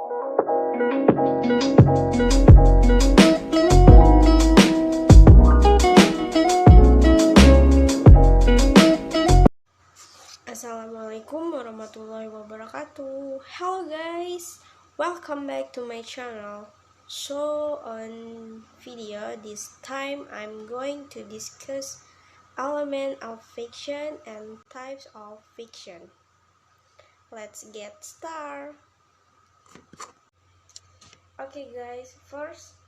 Assalamualaikum warahmatullahi wabarakatuh. Hello guys, welcome back to my channel. So on video this time I'm going to discuss element of fiction and types of fiction. Let's get started. Okay guys, first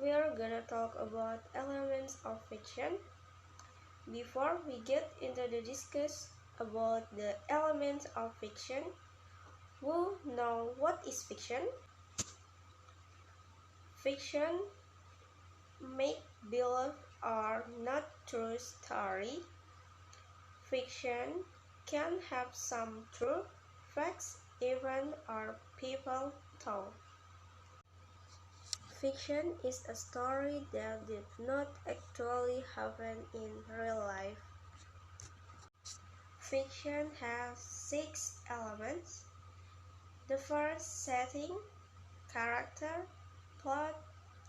we are gonna talk about elements of fiction. Before we get into the discuss about the elements of fiction, who know what is fiction? Fiction, make-believe or not true story. Fiction can have some true facts, events, or people told. Fiction is a story that did not actually happen in real life. Fiction has 6 elements. The first, setting, character, plot,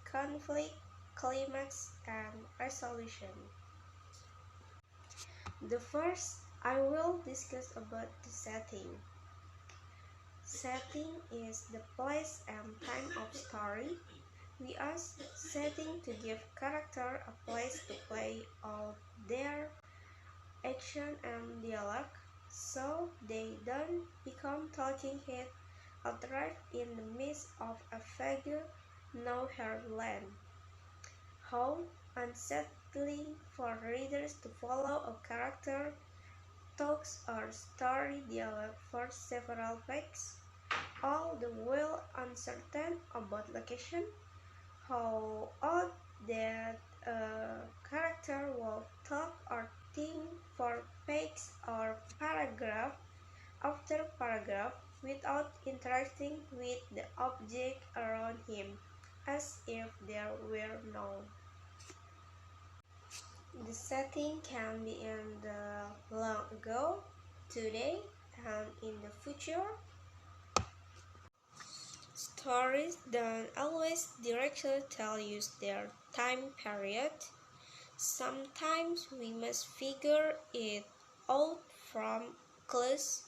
conflict, climax, and resolution. The first, I will discuss about the setting. Setting is the place and time of story. We use setting to give character a place to play out their action and dialogue, so they don't become talking heads outright in the midst of a vague, nowhere land. How unsettling for readers to follow a character talks or story dialogue for several pages, all the while uncertain about location. How odd that a character will talk or think for pages or paragraph after paragraph without interacting with the object around him, as if there were no. The setting can be in the long ago, today, and in the future. Stories don't always directly tell you their time period. Sometimes we must figure it out from clues,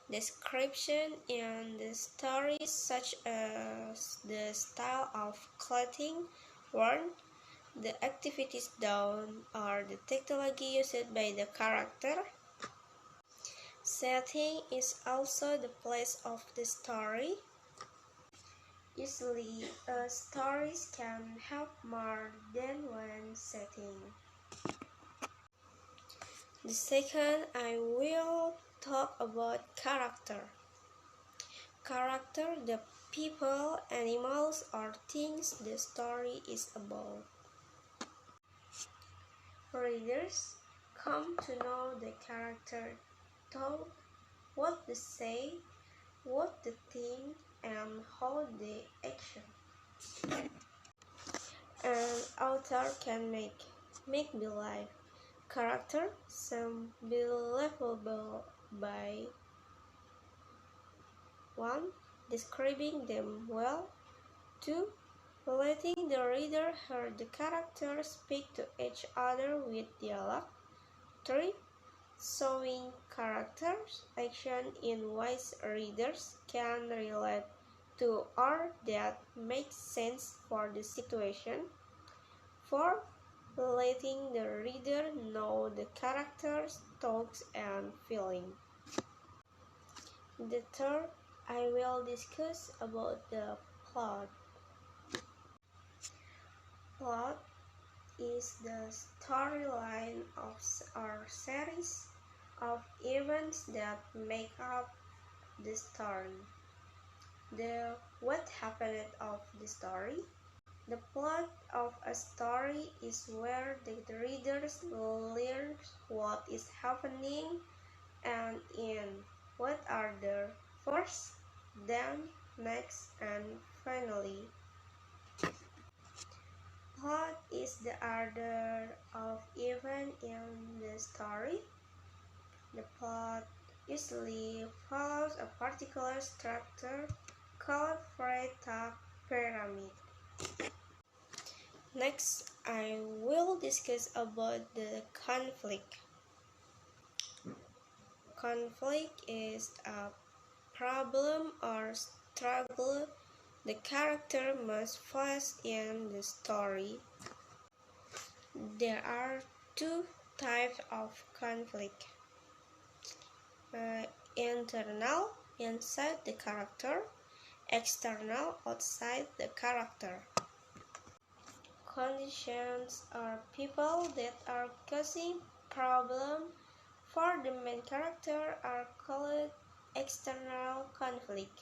description in the stories, such as the style of clothing worn, the activities done, or the technology used by the character. Setting is also the place of the story. Usually, stories can have more than one setting. The second, I will talk about character. Character, the people, animals, or things the story is about. Readers come to know the character through what they say, what they think, and how they act. An author can make believe character some believable by 1. Describing them well, 2. letting the reader hear the characters speak to each other with dialogue, 3. showing characters' action in ways readers can relate to or that make sense for the situation, 4. letting the reader know the characters' thoughts and feelings. The third, I will discuss about the plot. Plot is the storyline of our series of events that make up the story. The what happened of the story. The plot of a story is where the readers learn what is happening and in what order, first, then, next, and finally. Plot is the order of events in the story. The plot usually follows a particular structure called frame Treta pyramid. Next, I will discuss about the conflict. Conflict is a problem or struggle the character must face in the story. There are two types of conflict. Internal, inside the character. External, outside the character. Conditions are people that are causing problem for the main character are called external conflict.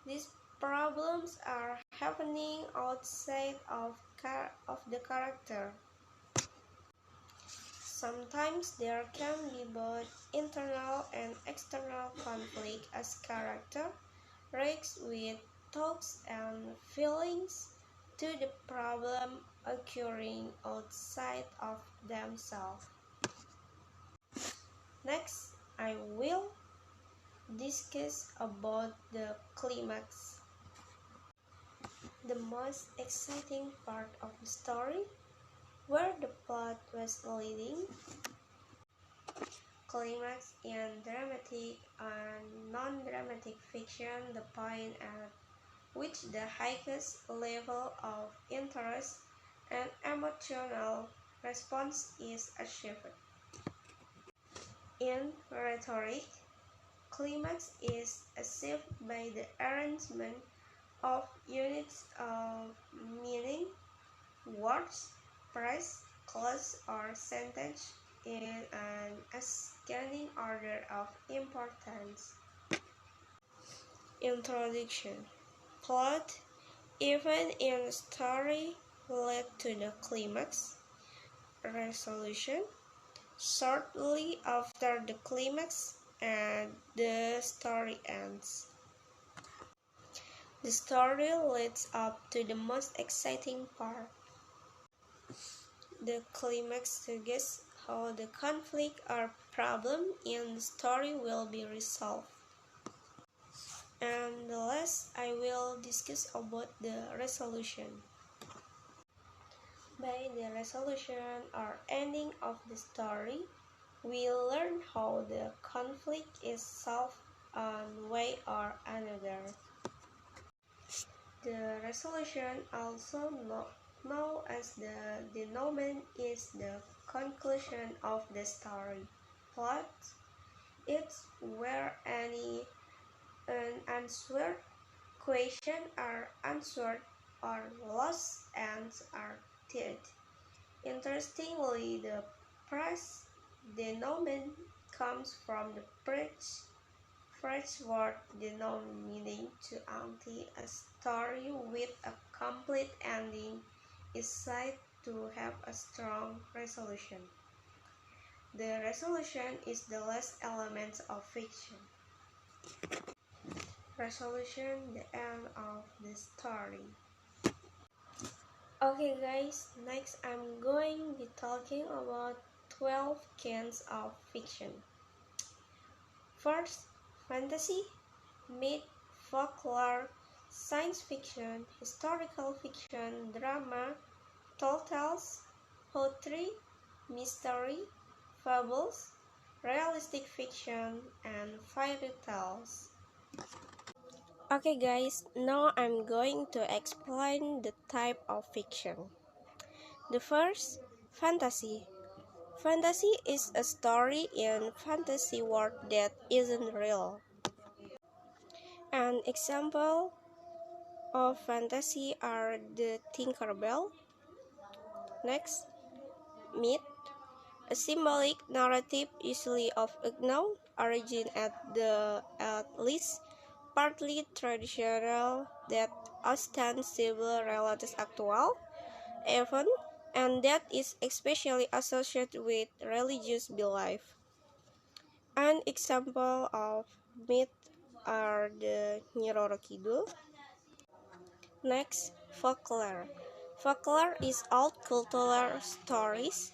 These problems are happening outside of the character. Sometimes there can be both internal and external conflict as character reacts with thoughts and feelings to the problem occurring outside of themselves. Next, I will discuss about the climax. The most exciting part of the story, where the plot was leading. Climax in dramatic and non-dramatic fiction, the point at which the highest level of interest and emotional response is achieved. In rhetoric, climax is achieved by the arrangement of units of meaning, words, phrase, clause, or sentence in an ascending order of importance. Introduction. Plot, event in the story led to the climax. Resolution. Shortly after the climax, and the story ends. The story leads up to the most exciting part. The climax suggests how the conflict or problem in the story will be resolved. And last, I will discuss about the resolution. By the resolution or ending of the story, we learn how the conflict is solved one way or another. The resolution, also known as the denouement, is the conclusion of the story. Plot, it's where any unanswered questions are answered or lost ends are tied. Interestingly, the phrase denouement comes from the French word dénouement, meaning to end a story with a complete ending is said to have a strong resolution. The resolution is the last element of fiction. Resolution, the end of the story. Okay guys, next I'm going to be talking about 12 kinds of fiction. First, fantasy, myth, folklore, science fiction, historical fiction, drama, tall tales, poetry, mystery, fables, realistic fiction, and fairy tales. Okay guys, now I'm going to explain the type of fiction. The first, fantasy. Fantasy is a story in fantasy world that isn't real. An example of fantasy are the Tinkerbell. Next, myth, a symbolic narrative usually of unknown origin at least partly traditional that ostensibly relates actual event and that is especially associated with religious belief. An example of myth are the Nyi Roro Kidul. Next, folklore. Folklore is old cultural stories.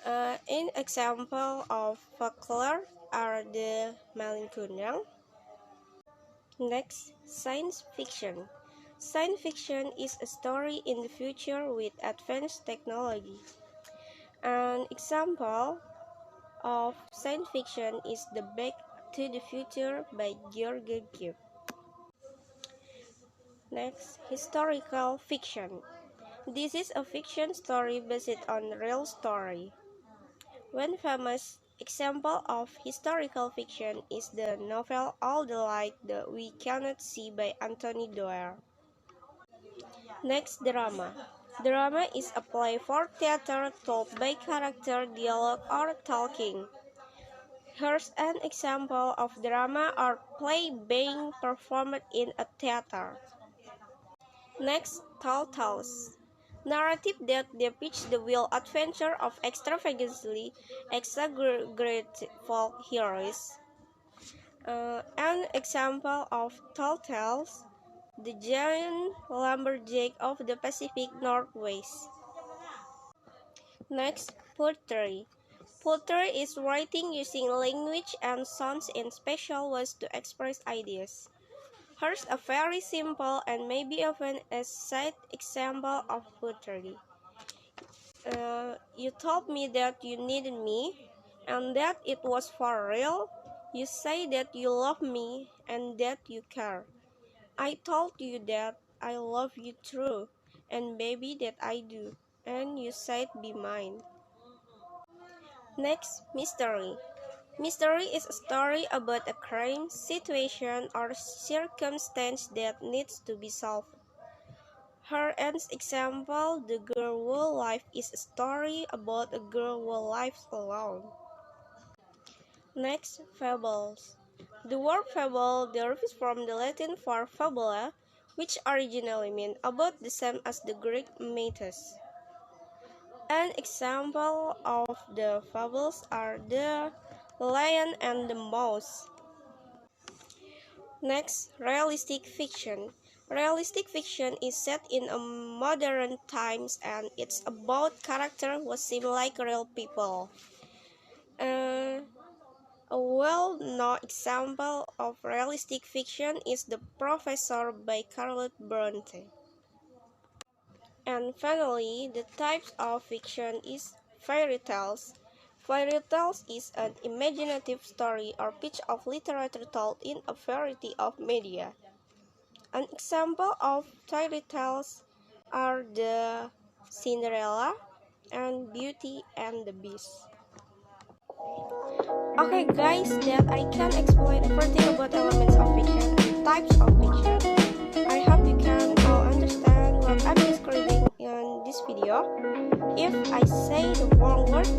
An example of folklore are the Malin Kundang. Next, science fiction. Science fiction is a story in the future with advanced technology. An example of science fiction is The Back to the Future by George Gibb. Next, historical fiction. This is a fiction story based on real story. One famous example of historical fiction is the novel All the Light That We Cannot See by Anthony Doerr. Next, drama. Drama is a play for theater told by character dialogue or talking. Here's an example of drama or play being performed in a theater. Next, tall tales. Narrative that depicts the wild adventure of extravagantly exaggerated folk heroes. An example of tall tales, the giant lumberjack of the Pacific Northwest. Next, poetry. Poetry is writing using language and sounds in special ways to express ideas. Here's a very simple and maybe often a side example of poetry. You told me that you needed me and that it was for real. You say that you love me and that you care. I told you that I love you true, and baby that I do, and you said be mine. Next, mystery. Mystery is a story about a crime, situation, or circumstance that needs to be solved. Her example, The Girl Who Life, is a story about a girl who lives alone. Next, fables. The word fable derives from the Latin for fabula, which originally meant about the same as the Greek mythos. An example of the fables are The Lion and the Mouse. Next, realistic fiction. Realistic fiction is set in a modern times and it's about characters who seem like real people. A well-known example of realistic fiction is The Professor by Charlotte Bronte. And finally, the types of fiction is fairy tales. Fairy tales is an imaginative story or piece of literature told in a variety of media. An example of fairy tales are the Cinderella and Beauty and the Beast. Okay guys, that I can explain everything about elements of fiction and types of fiction. I hope you can all understand what I'm describing in this video. If I say the wrong words,